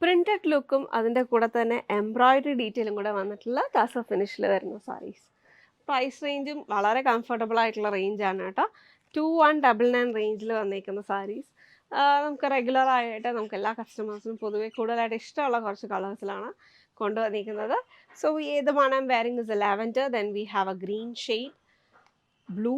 Printed ലുക്കും അതിൻ്റെ കൂടെ തന്നെ എംബ്രോയിഡറി ഡീറ്റെയിലും കൂടെ വന്നിട്ടുള്ള ടസർ ഫിനിഷിൽ വരുന്ന സാരീസ്. പ്രൈസ് റേഞ്ചും വളരെ കംഫർട്ടബിൾ ആയിട്ടുള്ള റേഞ്ചാണ് കേട്ടോ. 2199 റേഞ്ചിൽ വന്നേക്കുന്ന സാരീസ്. നമുക്ക് റെഗുലർ ആയിട്ട് നമുക്ക് എല്ലാ കസ്റ്റമേഴ്സിനും പൊതുവെ കൂടുതലായിട്ട് ഇഷ്ടമുള്ള കുറച്ച് കളേഴ്സിലാണ് കൊണ്ടുവന്നിരിക്കുന്നത്. സോ ഏത് മണം wearing is A lavender, then we have A green shade, blue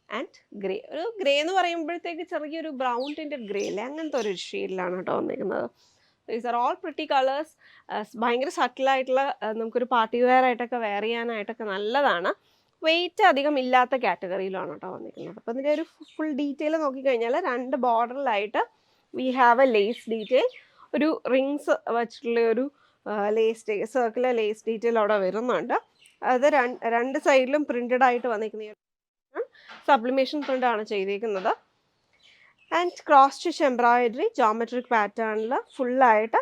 and grey. ഒരു ഗ്രേ എന്ന് പറയുമ്പോഴത്തേക്ക് ചെറിയൊരു ബ്രൗൺ ടിൻറ്റഡ് ഗ്രേ അല്ലേ, അങ്ങനത്തെ ഒരു ഷെയ്ഡിലാണ് കേട്ടോ വന്നിരിക്കുന്നത്. These are all pretty colours. ഭയങ്കര സട്ടിലായിട്ടുള്ള നമുക്കൊരു പാർട്ടി വെയർ ആയിട്ടൊക്കെ വെയർ ചെയ്യാനായിട്ടൊക്കെ നല്ലതാണ്. വെയിറ്റ് അധികം ഇല്ലാത്ത കാറ്റഗറിയിലാണ് കേട്ടോ വന്നിരിക്കുന്നത്. അപ്പോൾ ഇതിൻ്റെ ഒരു ഫുൾ ഡീറ്റെയിൽ നോക്കിക്കഴിഞ്ഞാൽ 2 ബോർഡറിലായിട്ട് we have a lace detail, ഒരു റിങ്സ് വെച്ചിട്ടുള്ള ഒരു ലേസ് സർക്കുലർ ലേസ് ഡീറ്റെയിൽ അവിടെ വരുന്നുണ്ട്. അത് രണ്ട് സൈഡിലും പ്രിൻറ്റഡ് ആയിട്ട് വന്നിരിക്കുന്ന സബ്ലിമേഷൻ പ്രിൻ്റാണ് ചെയ്തിരിക്കുന്നത്. And cross stitch embroidery geometric പാറ്റേണിൽ ഫുള്ളായിട്ട്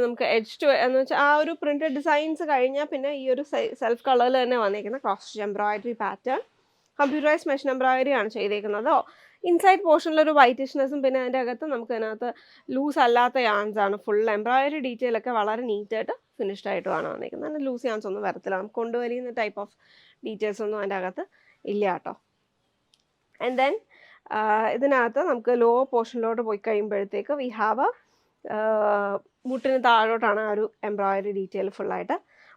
നമുക്ക് എഡ്ജ് ടു എന്ന് വെച്ചാൽ ആ ഒരു പ്രിൻറ്റഡ് ഡിസൈൻസ് കഴിഞ്ഞാൽ പിന്നെ ഈ ഒരു സെൽഫ് കളറിൽ തന്നെ വന്നിരിക്കുന്ന cross stitch embroidery pattern. Computerise machine embroidery ആണ് ചെയ്തേക്കുന്നത്. ഇൻസൈഡ് പോർഷനിലൊരു വൈറ്റിഷ്നെസ്സും പിന്നെ അതിൻ്റെ അകത്ത് നമുക്ക് അതിനകത്ത് ലൂസ് അല്ലാത്ത യാൺസ് ആണ്. ഫുൾ എംബ്രോയിഡറി ഡീറ്റെയിൽ ഒക്കെ വളരെ നീറ്റായിട്ട് ഫിനിഷ്ഡ് ആയിട്ടുമാണ് വന്നിരിക്കുന്നത്. അതിന് ലൂസ് യാൺസ് ഒന്നും വരത്തില്ല. നമുക്ക് കൊണ്ടുവരുന്ന ടൈപ്പ് ഓഫ് ഡീറ്റെയിൽസ് ഒന്നും അതിൻ്റെ അകത്ത് ഇല്ല കേട്ടോ. ആൻഡ് ദെൻ ഇതിനകത്ത് നമുക്ക് ലോ പോർഷനിലോട്ട് പോയി കഴിയുമ്പോഴത്തേക്ക് വി ഹാവ് മുട്ടിന് താഴോട്ടാണ് ആ ഒരു എംബ്രോയിഡറി ഡീറ്റെയിൽ ഫുള്ളായിട്ട്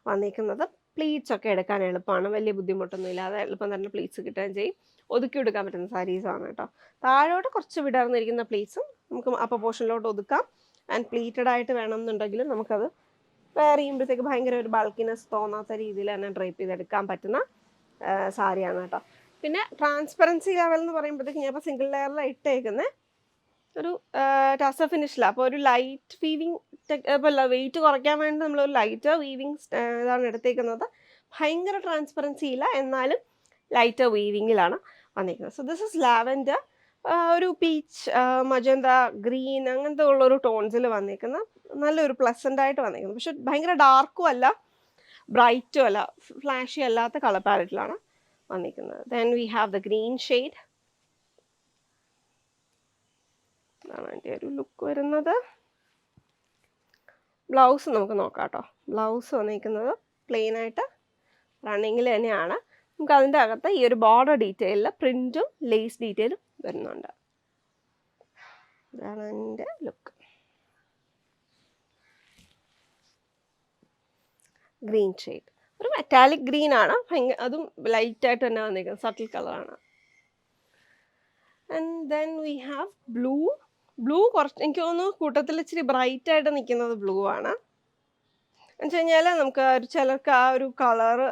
വന്നിരിക്കുന്നത്. പ്ലീറ്റ്സ് ഒക്കെ എടുക്കാൻ എളുപ്പമാണ്, വലിയ ബുദ്ധിമുട്ടൊന്നും ഇല്ലാതെ എളുപ്പം തന്നെ പ്ലീറ്റ്സ് കിട്ടുകയും ചെയ്യും. ഒതുക്കി എടുക്കാൻ പറ്റുന്ന സാരീസാണ് കേട്ടോ. താഴോട്ട് കുറച്ച് വിടർന്നിരിക്കുന്ന പ്ലീറ്റ്സും നമുക്ക് അപ്പർ പോർഷനിലോട്ട് ഒതുക്കാം. ആൻഡ് പ്ലീറ്റഡ് ആയിട്ട് വേണമെന്നുണ്ടെങ്കിലും നമുക്കത് വെയർ ചെയ്യുമ്പോഴത്തേക്ക് ഭയങ്കര ഒരു ബൾക്കിനെസ് തോന്നാത്ത രീതിയിൽ തന്നെ ഡ്രൈപ്പ് ചെയ്തെടുക്കാൻ പറ്റുന്ന സാരിയാണ് കേട്ടോ. പിന്നെ ട്രാൻസ്പെറൻസി ലെവൽ എന്ന് പറയുമ്പോഴത്തേക്ക് ഞാൻ ഇപ്പോൾ സിംഗിൾ ലെയറിലാണ് ഇട്ടേക്കുന്നത്. ഒരു ടസർ ഫിനിഷിലാണ്. അപ്പോൾ ഒരു ലൈറ്റ് വീവിങ് ഇപ്പോൾ വെയിറ്റ് കുറയ്ക്കാൻ വേണ്ടി നമ്മളൊരു ലൈറ്റർ വീവിങ് ഇതാണ് എടുത്തേക്കുന്നത്. ഭയങ്കര ട്രാൻസ്പെറൻസി ഇല്ല, എന്നാലും ലൈറ്റർ വീവിങ്ങിലാണ് വന്നിരിക്കുന്നത്. സോ ദിസ് ഇസ് ലാവൻഡർ, ഒരു പീച്ച്, മജന്ത, ഗ്രീൻ അങ്ങനത്തെ ഉള്ളൊരു ടോൺസിൽ വന്നിരിക്കുന്ന നല്ലൊരു പ്ലസൻ്റ് ആയിട്ട് വന്നിരിക്കുന്നത്. പക്ഷെ ഭയങ്കര ഡാർക്കും അല്ല ബ്രൈറ്റും അല്ല, ഫ്ലാഷി അല്ലാത്ത കളർ പാലറ്റിലാണ് വന്നിരിക്കുന്നത്. Then we have the green shade. ഇതാണ് അതിൻ്റെ ഒരു ലുക്ക് വരുന്നത്. ബ്ലൗസ് നമുക്ക് നോക്കാം കേട്ടോ. ബ്ലൗസ് വന്നിരിക്കുന്നത് പ്ലെയിൻ ആയിട്ട് റണ്ണിങ്ങിൽ തന്നെയാണ്. നമുക്ക് അതിൻ്റെ അകത്ത് ഈ ഒരു ബോർഡർ ഡീറ്റെയിലിൽ പ്രിൻറ്റും ലേസ് ഡീറ്റെയിലും വരുന്നുണ്ട്. ഇതാണ് എൻ്റെ ലുക്ക്. ഗ്രീൻ ഷെയ്ഡ്, ഒരു മെറ്റാലിക് ഗ്രീൻ ആണ്, അതും ലൈറ്റായിട്ട് തന്നെ വന്നിരിക്കുന്നത്, സട്ടിൽ കളറാണ്. And then we have blue. Blue കുറച്ച് എനിക്ക് തോന്നുന്നു കൂട്ടത്തിൽ ഇച്ചിരി ബ്രൈറ്റ് ആയിട്ട് നിൽക്കുന്നത് ബ്ലൂ ആണ്. എന്ന് വെച്ച് കഴിഞ്ഞാൽ നമുക്ക് ചിലർക്ക് ആ ഒരു കളറ്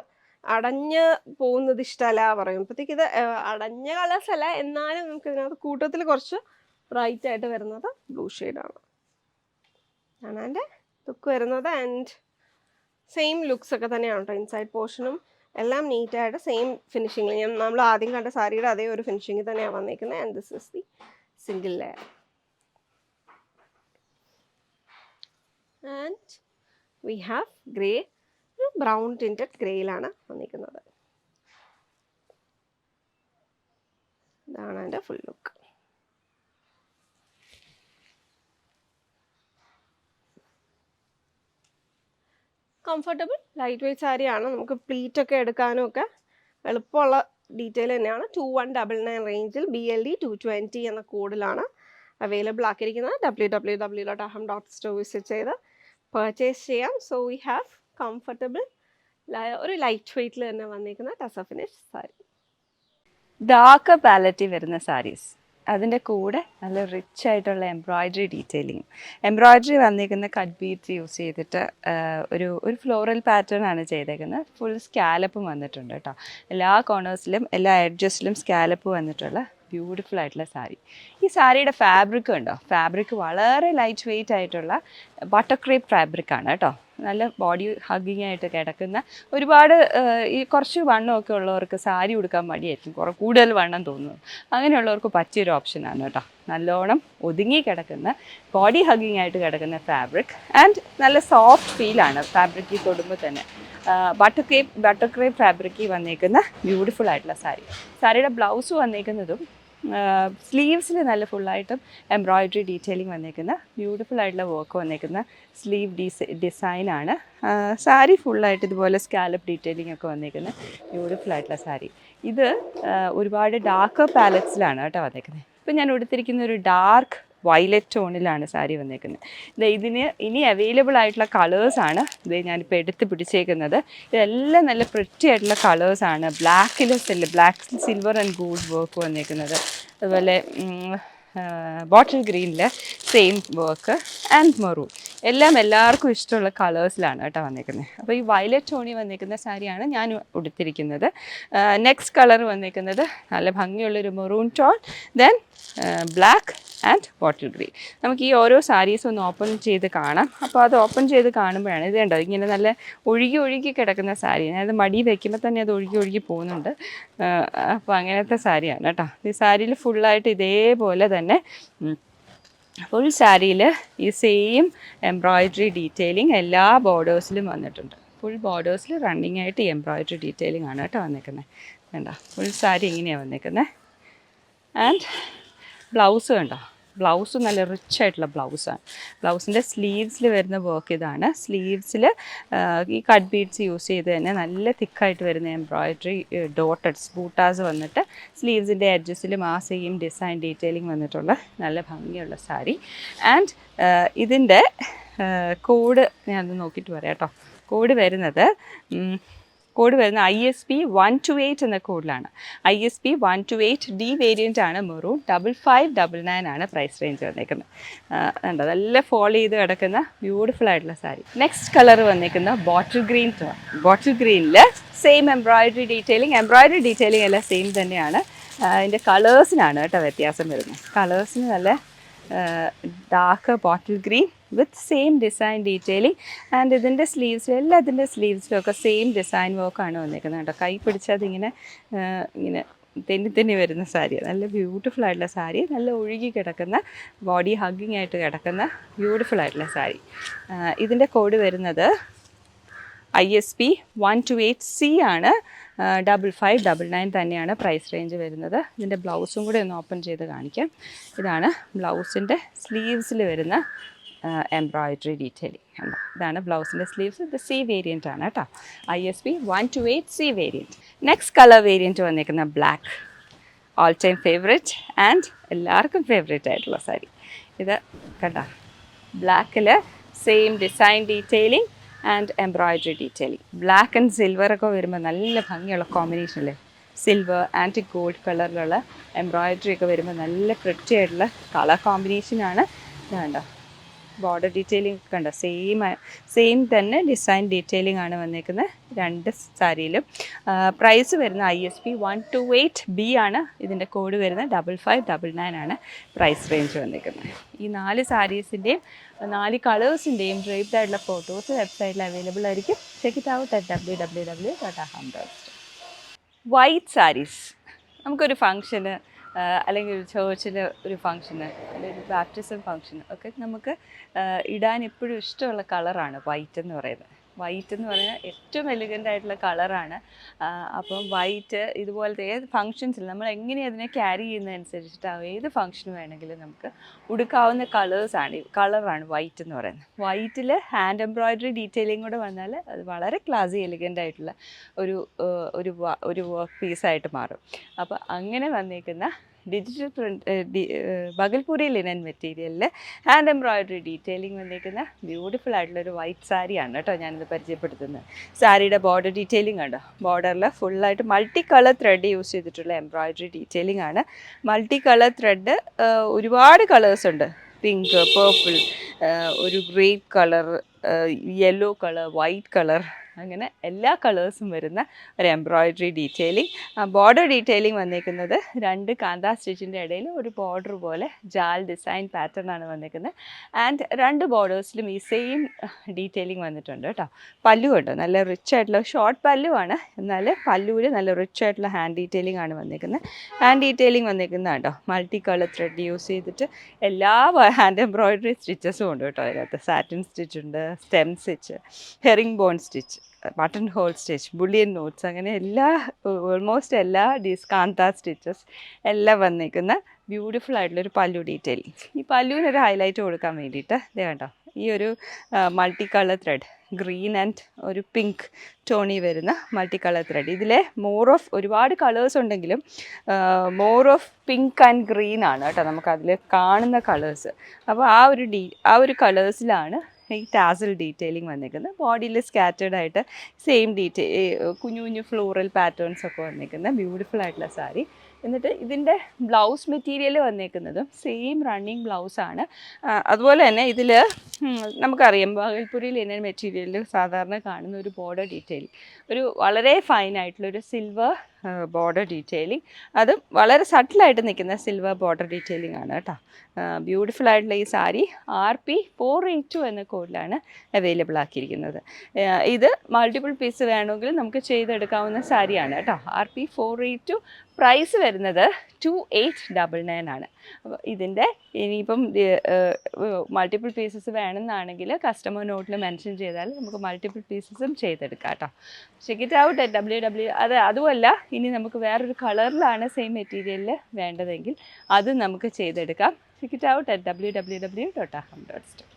അടഞ്ഞ് പോകുന്നത് ഇഷ്ടമല്ല പറയും. അപ്പോഴത്തേക്ക് ഇത് അടഞ്ഞ കളേഴ്സ് അല്ല, എന്നാലും നമുക്ക് ഇതിനകത്ത് കൂട്ടത്തിൽ കുറച്ച് ബ്രൈറ്റ് ആയിട്ട് വരുന്നത് ബ്ലൂ ഷെയ്ഡാണ്. ആണ് എൻ്റെ ലുക്ക് വരുന്നത്. ആൻഡ് സെയിം ലുക്സ് ഒക്കെ തന്നെയാണ് കേട്ടോ. ഇൻസൈഡ് പോർഷനും എല്ലാം നീറ്റായിട്ട് സെയിം ഫിനിഷിങ്ങിൽ നമ്മൾ ആദ്യം കണ്ട സാരിയുടെ അതേ ഒരു ഫിനിഷിങ്ങിൽ തന്നെയാണ് വന്നിരിക്കുന്നത്. And this is the single layer. And we have grey, brown tinted ഗ്രേയിലാണ് വന്നിരിക്കുന്നത്. ഇതാണ് എൻ്റെ full look. Comfortable light weight സാരിയാണ്. നമുക്ക് പ്ലീറ്റ് ഒക്കെ എടുക്കാനും ഒക്കെ എളുപ്പമുള്ള ഡീറ്റെയിൽ തന്നെയാണ്. 2199 റേഞ്ചിൽ BLD 220 എന്ന കോഡിലാണ് അവൈലബിൾ ആക്കിയിരിക്കുന്നത്. www.aham.store വിസിറ്റ് ചെയ്ത് പർച്ചേസ് ചെയ്യാം. സോ വി ഹാവ് കംഫർട്ടബിൾ ഒരു ലൈറ്റ് വെയ്റ്റിൽ തന്നെ വന്നിരിക്കുന്ന ടസർ ഫിനിഷ് സാരി. ഡാർക്ക് പാലറ്റിൽ വരുന്ന സാരീസ്, അതിൻ്റെ കൂടെ നല്ല റിച്ച് ആയിട്ടുള്ള എംബ്രോയിഡറി ഡീറ്റെയിലിങ്ങും. എംബ്രോയിഡറി വന്നിരിക്കുന്ന കട്ട് ബീഡ്സ് യൂസ് ചെയ്തിട്ട് ഒരു ഫ്ലോറൽ പാറ്റേൺ ആണ് ചെയ്തേക്കുന്നത്. ഫുൾ സ്കാലപ്പും വന്നിട്ടുണ്ട് കേട്ടോ. എല്ലാ കോർണേഴ്സിലും എല്ലാ എഡ്ജസിലും സ്കാലപ്പ് വന്നിട്ടുള്ള ബ്യൂട്ടിഫുൾ ആയിട്ടുള്ള സാരി. ഈ സാരിയുടെ ഫാബ്രിക് ഉണ്ടോ, ഫാബ്രിക് വളരെ ലൈറ്റ് വെയ്റ്റ് ആയിട്ടുള്ള ബട്ടർ ക്രേപ്പ് ഫാബ്രിക്കാണ് കേട്ടോ. നല്ല ബോഡി ഹഗ്ഗിങ് ആയിട്ട് കിടക്കുന്ന, ഒരുപാട് ഈ കുറച്ച് വണ്ണമൊക്കെ ഉള്ളവർക്ക് സാരി ഉടുക്കാൻ മടിയായിരിക്കും, കൂടുതൽ വണ്ണം തോന്നുന്നു. അങ്ങനെയുള്ളവർക്ക് പറ്റിയൊരു ഓപ്ഷനാണ് കേട്ടോ. നല്ലോണം ഒതുങ്ങി കിടക്കുന്ന, ബോഡി ഹഗ്ഗിങ് ആയിട്ട് കിടക്കുന്ന ഫാബ്രിക്. ആൻഡ് നല്ല സോഫ്റ്റ് ഫീലാണ് ഫാബ്രിക്കിൽ തൊടുമ്പോൾ തന്നെ. ബട്ടർ ക്രേപ്പ് ഫാബ്രിക്കിൽ വന്നേക്കുന്ന ബ്യൂട്ടിഫുൾ ആയിട്ടുള്ള സാരി. സാരിയുടെ ബ്ലൗസ് വന്നേക്കുന്നതും സ്ലീവ്സിൽ നല്ല ഫുള്ളായിട്ടും എംബ്രോയിഡറി ഡീറ്റെയിലിംഗ് വന്നേക്കുന്ന ബ്യൂട്ടിഫുൾ ആയിട്ടുള്ള വർക്ക് വന്നേക്കുന്ന സ്ലീവ് ഡിസൈനാണ്. സാരി ഫുള്ളായിട്ട് ഇതുപോലെ സ്കാലപ്പ് ഡീറ്റെയിലിംഗ് ഒക്കെ വന്നേക്കുന്ന ബ്യൂട്ടിഫുൾ ആയിട്ടുള്ള സാരി. ഇത് ഒരുപാട് ഡാർക്ക് പാലറ്റ്സിലാണ് കേട്ടോ വന്നേക്കുന്നത്. ഇപ്പം ഞാൻ ഉടുത്തിരിക്കുന്ന ഒരു ഡാർക്ക് വയലറ്റ് ടോണിലാണ് സാരി വന്നേക്കുന്നത്. ഇതിന് ഇനി അവൈലബിൾ ആയിട്ടുള്ള കളേഴ്സാണ് ഇത് ഞാനിപ്പോൾ എടുത്ത് പിടിച്ചേക്കുന്നത്. ഇതെല്ലാം നല്ല പ്രിറ്റി ആയിട്ടുള്ള കളേഴ്സാണ്. Black silver and gold work വന്നേക്കുന്നത്. അതുപോലെ ബോട്ടിൽ ഗ്രീനിൽ സെയിം വർക്ക് ആൻഡ് മെറൂൺ എല്ലാം എല്ലാവർക്കും ഇഷ്ടമുള്ള കളേഴ്സിലാണ് കേട്ടോ വന്നേക്കുന്നത്. അപ്പോൾ ഈ വയലറ്റ് ടോണി വന്നേക്കുന്ന സാരിയാണ് ഞാൻ ഉടുത്തിരിക്കുന്നത്. നെക്സ്റ്റ് കളർ വന്നേക്കുന്നത് നല്ല ഭംഗിയുള്ളൊരു maroon tone, then black and bottle green. നമുക്ക് ഈ ഓരോ സാരീസും ഒന്ന് ഓപ്പൺ ചെയ്ത് കാണാം. അപ്പോൾ അത് ഓപ്പൺ ചെയ്ത് കാണുമ്പോഴാണ് ഇത് കണ്ടോ ഇങ്ങനെ നല്ല ഒഴുകി കിടക്കുന്ന സാരി. അതായത് മടി വയ്ക്കുമ്പോൾ തന്നെ അത് ഒഴുകി പോകുന്നുണ്ട്. അപ്പോൾ അങ്ങനത്തെ സാരിയാണ് കേട്ടോ. ഈ സാരിയിൽ ഫുള്ളായിട്ട് ഇതേപോലെ തന്നെ ഫുൾ സാരിയിൽ ഈ സെയിം എംബ്രോയിഡറി ഡീറ്റെയിലിംഗ് എല്ലാ ബോർഡേഴ്സിലും വന്നിട്ടുണ്ട്. ഫുൾ ബോർഡേഴ്സിൽ റണ്ണിങ് ആയിട്ട് ഈ എംബ്രോയിഡറി ഡീറ്റെയിലിംഗ് ആണ് കേട്ടോ വന്നേക്കുന്നത്. വേണ്ട ഫുൾ സാരി ഇങ്ങനെയാണ് വന്നേക്കുന്നത്. ആൻഡ് ബ്ലൗസ് കണ്ടോ, ബ്ലൗസ് നല്ല റിച്ച് ആയിട്ടുള്ള ബ്ലൗസാണ്. ബ്ലൗസിൻ്റെ സ്ലീവ്സിൽ വരുന്ന വർക്ക് ഇതാണ്. സ്ലീവ്സിൽ ഈ കട്ട് ബീഡ്സ് യൂസ് ചെയ്ത് തന്നെ നല്ല തിക്കായിട്ട് വരുന്ന എംബ്രോയിഡറി ഡോട്ടഡ്സ് ബൂട്ടാസ് വന്നിട്ട് സ്ലീവ്സിൻ്റെ എഡ്ജസിലും ആ സെയിം ഡിസൈൻ ഡീറ്റെയിലിംഗ് വന്നിട്ടുള്ള നല്ല ഭംഗിയുള്ള സാരി. ആൻഡ് ഇതിൻ്റെ കോഡ് ഞാനത് നോക്കിയിട്ട് പറയാം കേട്ടോ. കോഡ് വരുന്നത് ISP 128 എന്ന കോഡിലാണ്. ISP 128D വേരിയൻ്റ് ആണ്. മെറൂൺ 5599 ആണ് പ്രൈസ് റേഞ്ച് വന്നേക്കുന്നത്. കണ്ടോ നല്ല ഫോളോ ചെയ്ത് കിടക്കുന്ന ബ്യൂട്ടിഫുൾ ആയിട്ടുള്ള സാരി. നെക്സ്റ്റ് കളർ വന്നേക്കുന്ന ബോട്ടിൽ ഗ്രീൻ ടോൺ. ബോട്ടിൽ ഗ്രീനിൽ സെയിം എംബ്രോയിഡറി ഡീറ്റെയിലിംഗ് എല്ലാം സെയിം തന്നെയാണ്. അതിൻ്റെ കളേഴ്സിനാണ് കേട്ടോ വ്യത്യാസം വരുന്നത്. കളേഴ്സിന് നല്ല dark bottle green with same design detailing. And ഇതിൻ്റെ എല്ലാത്തിൻ്റെ സ്ലീവ്സിലും ഒക്കെ സെയിം ഡിസൈൻ വർക്കാണ് വന്നേക്കുന്നത് കേട്ടോ. കൈ പിടിച്ചാൽ ഇങ്ങനെ തെന്നി വരുന്ന സാരി. നല്ല ബ്യൂട്ടിഫുൾ ആയിട്ടുള്ള സാരി. നല്ല ഒഴുകി കിടക്കുന്ന ബോഡി ഹഗ്ഗിങ് ആയിട്ട് കിടക്കുന്ന ബ്യൂട്ടിഫുൾ ആയിട്ടുള്ള സാരി. ഇതിൻ്റെ കോഡ് വരുന്നത് ISP 128C ആണ്. 5599 തന്നെയാണ് പ്രൈസ് റേഞ്ച് വരുന്നത്. ഇതിൻ്റെ ബ്ലൗസും കൂടെ ഒന്ന് ഓപ്പൺ ചെയ്ത് കാണിക്കാം. ഇതാണ് ബ്ലൗസിൻ്റെ സ്ലീവ്സിൽ വരുന്ന എംബ്രോയിഡറി ഡീറ്റെയിലിംഗ്. ഇതാണ് ബ്ലൗസിൻ്റെ സ്ലീവ്സ്. ഇത് C വേരിയൻ്റ് ആണ് കേട്ടോ. ISP 128C variant. Next colour variant വന്നേക്കുന്ന black. All time favourite and എല്ലാവർക്കും ഫേവറേറ്റ് ആയിട്ടുള്ള സാരി. ഇത് കണ്ടോ ബ്ലാക്കിൽ same design detailing and embroidery detailing. Black and silver ഒക്കെ വരുമ്പോൾ നല്ല ഭംഗിയുള്ള കോമ്പിനേഷൻ അല്ലേ. സിൽവർ ആൻഡ് ഗോൾഡ് കളറിലുള്ള എംബ്രോയിഡറി ഒക്കെ വരുമ്പോൾ നല്ല പ്രിറ്റി ആയിട്ടുള്ള കളർ കോമ്പിനേഷനാണ്. കണ്ടോ ബോർഡർ ഡീറ്റെയിലിംഗ് കണ്ടോ സെയിം തന്നെ ഡിസൈൻ ഡീറ്റെയിലിംഗ് ആണ് വന്നേക്കുന്നത് രണ്ട് സാരിയിലും. പ്രൈസ് വരുന്ന ISP 128B ആണ്. ഇതിൻ്റെ കോഡ് വരുന്നത് 5599 ആണ് പ്രൈസ് റേഞ്ച് വന്നേക്കുന്നത്. ഈ 4 സാരീസിൻ്റെയും 4 കളേഴ്സിൻ്റെയും ഡ്രേപ്ഡ് ആയിട്ടുള്ള ഫോട്ടോസ് വെബ്സൈറ്റിൽ അവൈലബിൾ ആയിരിക്കും. Check it out at www.aham.store. White saris നമുക്കൊരു ഫങ്ഷന് അല്ലെങ്കിൽ ഒരു ചേർച്ചിൽ ഒരു ഫങ്ഷന് അല്ലെങ്കിൽ ഒരു ബാപ്റ്റിസം ഫങ്ഷന് ഒക്കെ നമുക്ക് ഇടാൻ എപ്പോഴും ഇഷ്ടമുള്ള കളറാണ് വൈറ്റ് എന്ന് പറയുന്നത്. വൈറ്റ് എന്ന് പറഞ്ഞാൽ ഏറ്റവും എലിഗൻ്റ് ആയിട്ടുള്ള കളറാണ്. അപ്പം വൈറ്റ് ഇതുപോലത്തെ ഏത് ഫങ്ഷൻസിൽ നമ്മൾ എങ്ങനെ അതിനെ ക്യാരി ചെയ്യുന്നതനുസരിച്ചിട്ടാവും ഏത് ഫങ്ഷന് വേണമെങ്കിലും നമുക്ക് ഉടുക്കാവുന്ന കളറാണ് വൈറ്റ് എന്ന് പറയുന്നത്. വൈറ്റിൽ ഹാൻഡ് എംബ്രോയിഡറി ഡീറ്റെയിലിംഗ് കൂടെ വന്നാൽ അത് വളരെ ക്ലാസി എലിഗൻ്റ് ആയിട്ടുള്ള ഒരു വർക്ക് പീസായിട്ട് മാറും. അപ്പോൾ അങ്ങനെ വന്നേക്കുന്ന ഡിജിറ്റൽ പ്രിൻ്റ് ബഗൽപൂരി ലിനൻ മെറ്റീരിയലിൽ ഹാൻഡ് എംബ്രോയിഡറി ഡീറ്റെയിലിംഗ് വന്നിരിക്കുന്ന ബ്യൂട്ടിഫുൾ ആയിട്ടുള്ളൊരു വൈറ്റ് സാരിയാണ് കേട്ടോ ഞാനിത് പരിചയപ്പെടുത്തുന്നത്. സാരിയുടെ ബോർഡർ ഡീറ്റെയിലിംഗ് കണ്ടോ. ബോർഡറിൽ ഫുള്ളായിട്ട് മൾട്ടി കളർ ത്രെഡ് യൂസ് ചെയ്തിട്ടുള്ള എംബ്രോയിഡറി ഡീറ്റെയിലിംഗ് ആണ്. മൾട്ടി കളർ ത്രെഡ് ഒരുപാട് കളേഴ്സ് ഉണ്ട്. പിങ്ക്, പേർപ്പിൾ, ഒരു grape colour, yellow colour, white colour, അങ്ങനെ എല്ലാ കളേഴ്സും വരുന്ന ഒരു എംബ്രോയിഡറി ഡീറ്റെയിലിംഗ്. ബോർഡർ ഡീറ്റെയിലിംഗ് വന്നിരിക്കുന്നത് 2 കാന്താ സ്റ്റിച്ചിൻ്റെ ഇടയിൽ ഒരു ബോർഡർ പോലെ ജാൽ ഡിസൈൻ പാറ്റേൺ ആണ് വന്നിരിക്കുന്നത്. ആൻഡ് 2 ബോർഡേഴ്സിലും ഈ സെയിം ഡീറ്റെയിലിംഗ് വന്നിട്ടുണ്ട് കേട്ടോ. പല്ലു ഉണ്ട്, നല്ല റിച്ച് ആയിട്ടുള്ള ഷോർട്ട് പല്ലുവാണ്, എന്നാൽ പല്ലുവിൽ നല്ല റിച്ച് ആയിട്ടുള്ള ഹാൻഡ് ഡീറ്റെയിലിംഗ് ആണ് വന്നിരിക്കുന്നത്. ഹാൻഡ് ഡീറ്റെയിലിംഗ് വന്നിരിക്കുന്നത് കേട്ടോ മൾട്ടി കളർ ത്രെഡ് യൂസ് ചെയ്തിട്ട് എല്ലാ ഹാൻഡ് എംബ്രോയിഡറി സ്റ്റിച്ചസും ഉണ്ട് കേട്ടോ. അതിനകത്ത് സാറ്റിൻ സ്റ്റിച്ച് ഉണ്ട്, stem stitch, herringbone stitch, buttonhole stitch, bullion knots, അങ്ങനെ എല്ലാ ഓൾമോസ്റ്റ് എല്ലാ കാന്ത സ്റ്റിച്ചസ് എല്ലാം വന്നിരിക്കുന്ന ബ്യൂട്ടിഫുൾ ആയിട്ടുള്ളൊരു പല്ലു ഡീറ്റെയിലിംഗ്. ഈ പല്ലുവിനൊരു ഹൈലൈറ്റ് കൊടുക്കാൻ വേണ്ടിയിട്ട് ഇത് കണ്ടോ, ഈ ഒരു multi colour thread, green and ഒരു പിങ്ക് ടോണി വരുന്ന മൾട്ടി കളർ ത്രെഡ്. ഇതിലെ മോർ ഓഫ് ഒരുപാട് കളേഴ്സ് ഉണ്ടെങ്കിലും more of pink and green ആണ് കേട്ടോ നമുക്കതിൽ കാണുന്ന കളേഴ്സ്. അപ്പോൾ ആ ഒരു കളേഴ്സിലാണ് ഈ ടാസൽ ഡീറ്റെയിലിംഗ് വന്നിരിക്കുന്നത്. ബോഡിയിൽ സ്കാറ്റേഡ് ആയിട്ട് സെയിം കുഞ്ഞു കുഞ്ഞു ഫ്ലോറൽ പാറ്റേൺസ് ഒക്കെ വന്നിരിക്കുന്ന ബ്യൂട്ടിഫുൾ ആയിട്ടുള്ള സാരി. എന്നിട്ട് ഇതിൻ്റെ ബ്ലൗസ് മെറ്റീരിയൽ വന്നേക്കുന്നതും സെയിം റണ്ണിങ് ബ്ലൗസാണ്. അതുപോലെ തന്നെ ഇതിൽ നമുക്കറിയാം ഭാഗൽപുരി ലിനൻ മെറ്റീരിയലിൽ സാധാരണ കാണുന്ന ഒരു ബോർഡർ ഡീറ്റെയിലിംഗ്, ഒരു വളരെ ഫൈനായിട്ടുള്ളൊരു സിൽവർ ബോർഡർ ഡീറ്റെയിലിംഗ്, അതും വളരെ സട്ടിലായിട്ട് നിൽക്കുന്ന സിൽവർ ബോർഡർ ഡീറ്റെയിലിംഗ് ആണ് കേട്ടോ. ബ്യൂട്ടിഫുൾ ആയിട്ടുള്ള ഈ സാരി RP 482 എന്ന കോഡിലാണ് അവൈലബിൾ ആക്കിയിരിക്കുന്നത്. ഇത് മൾട്ടിപ്പിൾ പീസ് വേണമെങ്കിൽ നമുക്ക് ചെയ്തെടുക്കാവുന്ന സാരിയാണ് കേട്ടോ. RP 482, പ്രൈസ് വരുന്നത് 2899 ആണ്. അപ്പോൾ ഇതിൻ്റെ ഇനിയിപ്പം മൾട്ടിപ്പിൾ പീസസ് വേണമെന്നാണെങ്കിൽ കസ്റ്റമർ നോട്ടിൽ മെൻഷൻ ചെയ്താൽ നമുക്ക് മൾട്ടിപ്പിൾ പീസസും ചെയ്തെടുക്കാം കേട്ടോ. Check it out at www. അതുമല്ല, ഇനി നമുക്ക് വേറൊരു കളറിലാണ് സെയിം മെറ്റീരിയലിൽ വേണ്ടതെങ്കിൽ അത് നമുക്ക് ചെയ്തെടുക്കാം. Check it out at www.aham.store.